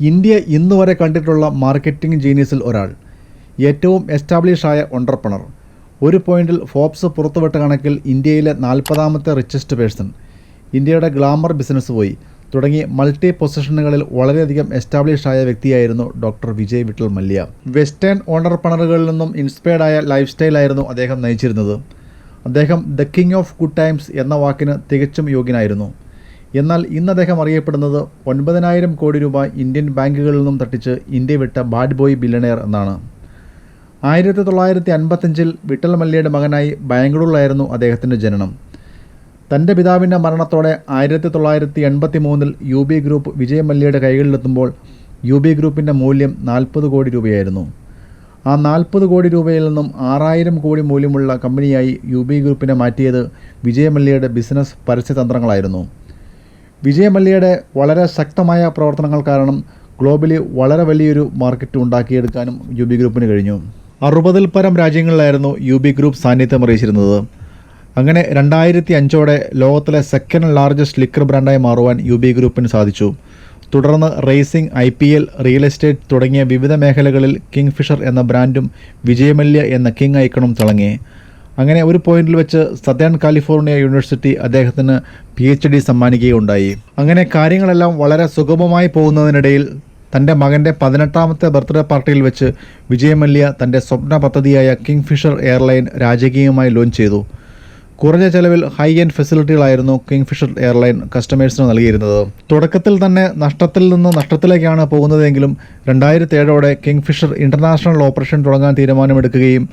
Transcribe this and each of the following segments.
India ഇന്നുവരെ കണ്ടിട്ടുള്ള marketing ജീനിയസിൽ ഒരാൾ, ഏറ്റവും എസ്റ്റാബ്ലിഷ് ആയ ഓണ്ടർപ്രണർ, ഒരു പോയിന്റിൽ ഫോബ്സ് പുറത്തുവിട്ട കണക്കിൽ ഇന്ത്യയിലെ 40ാമത്തെ റിച്ചസ്റ്റ് പേഴ്സൺ, ഇന്ത്യയുടെ ഗ്ലാമർ ബിസിനസ് പോയി തുടങ്ങി മൾട്ടി പൊസിഷനുകളിൽ വളരെയധികം എസ്റ്റാബ്ലിഷ് ആയ വ്യക്തിയായിരുന്നു ഡോക്ടർ വിജയ് വിട്ടൽ മല്യ. വെസ്റ്റേൺ ഓണ്ടർപ്രണറുകളിൽ നിന്നും ഇൻസ്പയർഡ് ആയ ലൈഫ് സ്റ്റൈലായിരുന്നു അദ്ദേഹം നയിച്ചിരുന്നത്. അദ്ദേഹം the king of good times എന്ന വാക്കിന് തികച്ചും യോഗ്യനായിരുന്നു. എന്നാൽ ഇന്ന് അദ്ദേഹം അറിയപ്പെടുന്നത് 9,000 കോടി രൂപ ഇന്ത്യൻ ബാങ്കുകളിൽ നിന്നും തട്ടിച്ച് ഇന്ത്യ വിട്ട ബാഡ് ബോയ് ബില്യണയർ എന്നാണ്. 1955 വിട്ടൽ മല്യയുടെ മകനായി ബാംഗ്ലൂരിലായിരുന്നു അദ്ദേഹത്തിൻ്റെ ജനനം. തൻ്റെ പിതാവിൻ്റെ മരണത്തോടെ 1983 UB ഗ്രൂപ്പ് വിജയ് മല്യയുടെ കൈകളിലെത്തുമ്പോൾ UB ഗ്രൂപ്പിൻ്റെ മൂല്യം 40 കോടി രൂപയായിരുന്നു. ആ 40 കോടി രൂപയിൽ നിന്നും 6,000 കോടി മൂല്യമുള്ള കമ്പനിയായി UB ഗ്രൂപ്പിനെ മാറ്റിയത് വിജയ് മല്യയുടെ ബിസിനസ് പരസ്യതന്ത്രങ്ങളായിരുന്നു. വിജയ് മല്യയുടെ വളരെ ശക്തമായ പ്രവർത്തനങ്ങൾ കാരണം ഗ്ലോബലി വളരെ വലിയൊരു മാർക്കറ്റ് ഉണ്ടാക്കിയെടുക്കാനും UB ഗ്രൂപ്പിന് കഴിഞ്ഞു. 60-ൽ പരം രാജ്യങ്ങളിലായിരുന്നു UB ഗ്രൂപ്പ് സാന്നിധ്യം അറിയിച്ചിരുന്നത്. അങ്ങനെ 2005ഓടെ ലോകത്തിലെ സെക്കൻഡ് ലാർജസ്റ്റ് ലിക്കർ ബ്രാൻഡായി മാറുവാൻ UB ഗ്രൂപ്പിന് സാധിച്ചു. തുടർന്ന് റേസിംഗ്, IPL, റിയൽ എസ്റ്റേറ്റ് തുടങ്ങിയ വിവിധ മേഖലകളിൽ കിങ് ഫിഷർ എന്ന ബ്രാൻഡും വിജയ് മല്യ എന്ന കിങ് ഐക്കണും തിളങ്ങി. അങ്ങനെ ഒരു പോയിന്റിൽ വെച്ച് സദേൺ കാലിഫോർണിയ യൂണിവേഴ്സിറ്റി അദ്ദേഹത്തിന് PhD സമ്മാനിക്കുകയുണ്ടായി. അങ്ങനെ കാര്യങ്ങളെല്ലാം വളരെ സുഗമമായി പോകുന്നതിനിടയിൽ തൻ്റെ മകൻ്റെ 18ാമത്തെ ബർത്ത്ഡേ പാർട്ടിയിൽ വെച്ച് വിജയ് മല്യ തൻ്റെ സ്വപ്ന പദ്ധതിയായ കിങ് ഫിഷർ എയർലൈൻ രാജകീയമായി ലോഞ്ച് ചെയ്തു. കുറഞ്ഞ ചെലവിൽ ഹൈ എൻഡ് ഫെസിലിറ്റികളായിരുന്നു കിങ് ഫിഷർ എയർലൈൻ കസ്റ്റമേഴ്സിന് നൽകിയിരുന്നത്. തുടക്കത്തിൽ തന്നെ നഷ്ടത്തിൽ നിന്ന് നഷ്ടത്തിലേക്കാണ് പോകുന്നതെങ്കിലും 2007ഓടെ കിങ് ഫിഷർ ഇൻ്റർനാഷണൽ ഓപ്പറേഷൻ തുടങ്ങാൻ തീരുമാനമെടുക്കുകയും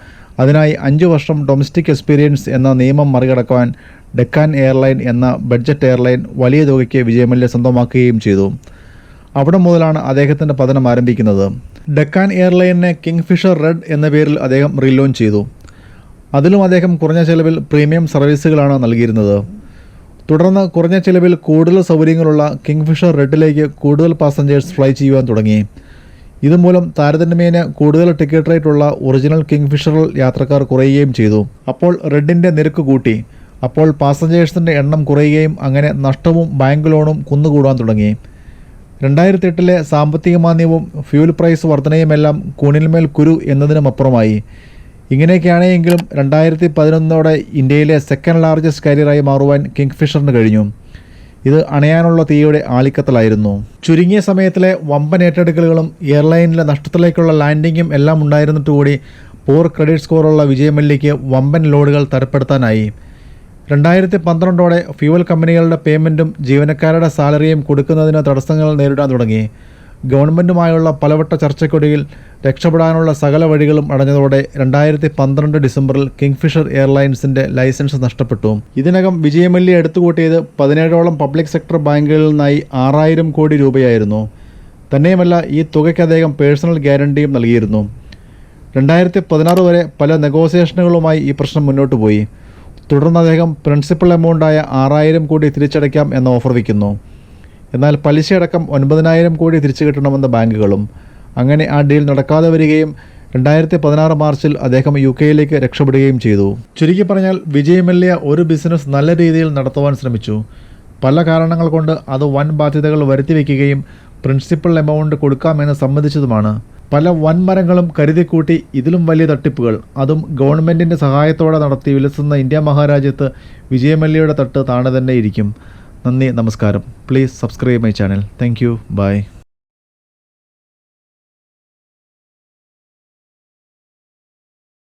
അതിനായി 5 വർഷം ഡൊമസ്റ്റിക് എക്സ്പീരിയൻസ് എന്ന നിയമം മറികടക്കുവാൻ ഡെക്കാൻ എയർലൈൻ എന്ന ബഡ്ജറ്റ് എയർലൈൻ വലിയ തുകയ്ക്ക് വിജയ് മല്യ സ്വന്തമാക്കുകയും ചെയ്തു. അവിടെ മുതലാണ് അദ്ദേഹത്തിൻ്റെ പതനം ആരംഭിക്കുന്നത്. ഡെക്കാൻ എയർലൈനിനെ കിങ് ഫിഷർ റെഡ് എന്ന പേരിൽ അദ്ദേഹം റീലോഞ്ച് ചെയ്തു. അതിലും അദ്ദേഹം കുറഞ്ഞ ചെലവിൽ പ്രീമിയം സർവീസുകളാണ് നൽകിയിരുന്നത്. തുടർന്ന് കുറഞ്ഞ ചെലവിൽ കൂടുതൽ സൗകര്യങ്ങളുള്ള കിങ് ഫിഷർ റെഡിലേക്ക് കൂടുതൽ പാസഞ്ചേഴ്സ് ഫ്ലൈ ചെയ്യുവാൻ തുടങ്ങി. ഇതുമൂലം താരതമ്യേന കൂടുതൽ ടിക്കറ്റ് റേറ്റ് ഉള്ള ഒറിജിനൽ കിങ് ഫിഷറിൽ യാത്രക്കാർ കുറയുകയും ചെയ്തു. അപ്പോൾ റെഡിൻ്റെ നിരക്ക് കൂട്ടി. അപ്പോൾ പാസഞ്ചേഴ്സിൻ്റെ എണ്ണം കുറയുകയും അങ്ങനെ നഷ്ടവും ബാങ്ക് ലോണും കുന്നുകൂടാൻ തുടങ്ങി. 2008 സാമ്പത്തിക മാന്ദ്യവും ഫ്യൂൽ പ്രൈസ് വർധനയുമെല്ലാം കൂണിന്മേൽ കുരു എന്നതിനുമപ്പുറമായി. ഇങ്ങനെയൊക്കെയാണെങ്കിലും 2011ഓടെ ഇന്ത്യയിലെ സെക്കൻഡ് ലാർജസ്റ്റ് കാരിയറായി മാറുവാൻ കിങ് ഫിഷറിന് കഴിഞ്ഞു. ഇത് അണയാനുള്ള തീയുടെ ആളിക്കത്തലായിരുന്നു. ചുരുങ്ങിയ സമയത്തിലെ വമ്പൻ ഏറ്റെടുക്കലുകളും എയർലൈനിലെ നഷ്ടത്തിലേക്കുള്ള ലാൻഡിങ്ങും എല്ലാം ഉണ്ടായിരുന്നിട്ട് കൂടി പോർ ക്രെഡിറ്റ് സ്കോറുള്ള വിജയ് മല്യയ്ക്ക് വമ്പൻ ലോഡുകൾ തരപ്പെടുത്താനായി. 2012ഓടെ ഫ്യൂവൽ കമ്പനികളുടെ പേയ്മെൻറ്റും ജീവനക്കാരുടെ സാലറിയും കൊടുക്കുന്നതിന് തടസ്സങ്ങൾ നേരിടാൻ തുടങ്ങി. ഗവൺമെൻറ്റുമായുള്ള പലവട്ട ചർച്ചയ്ക്കൊടുവിൽ രക്ഷപ്പെടാനുള്ള സകല വഴികളും അടഞ്ഞതോടെ 2012 ഡിസംബറിൽ കിങ് ഫിഷർ എയർലൈൻസിൻ്റെ ലൈസൻസ് നഷ്ടപ്പെട്ടു. ഇതിനകം വിജയ് മല്യ എടുത്തുകൂട്ടിയത് 17ഓളം പബ്ലിക് സെക്ടർ ബാങ്കുകളിൽ നിന്നായി 6,000 കോടി രൂപയായിരുന്നു. തന്നെയുമല്ല, ഈ തുകയ്ക്ക് അദ്ദേഹം പേഴ്സണൽ ഗ്യാരണ്ടിയും നൽകിയിരുന്നു. 2016 വരെ പല നെഗോസിയേഷനുകളുമായി ഈ പ്രശ്നം മുന്നോട്ട് പോയി. തുടർന്ന് അദ്ദേഹം പ്രിൻസിപ്പൽ എമൗണ്ടായ 6,000 കോടി തിരിച്ചടയ്ക്കാം എന്ന ഓഫർ വയ്ക്കുന്നു. എന്നാൽ പലിശയടക്കം 9,000 കോടി തിരിച്ചു കിട്ടണമെന്ന ബാങ്കുകളും. അങ്ങനെ ആ ഡീൽ നടക്കാതെ വരികയും 2016 മാർച്ചിൽ അദ്ദേഹം UK രക്ഷപ്പെടുകയും ചെയ്തു. ചുരുക്കി പറഞ്ഞാൽ വിജയ് മല്യ ഒരു ബിസിനസ് നല്ല രീതിയിൽ നടത്തുവാൻ ശ്രമിച്ചു. പല കാരണങ്ങൾ കൊണ്ട് അത് വൻ ബാധ്യതകൾ വരുത്തി വയ്ക്കുകയും പ്രിൻസിപ്പൽ എമൗണ്ട് കൊടുക്കാമെന്ന് സമ്മതിച്ചതുമാണ്. പല വൻമരങ്ങളും കരുതിക്കൂട്ടി ഇതിലും വലിയ തട്ടിപ്പുകൾ, അതും ഗവൺമെൻറ്റിൻ്റെ സഹായത്തോടെ നടത്തി വിലസുന്ന ഇന്ത്യ മഹാരാജ്യത്ത് വിജയ് മല്യയുടെ തട്ട് താണെ തന്നെ ഇരിക്കും. നന്ദി, നമസ്കാരം. Please subscribe my channel. Thank you. By.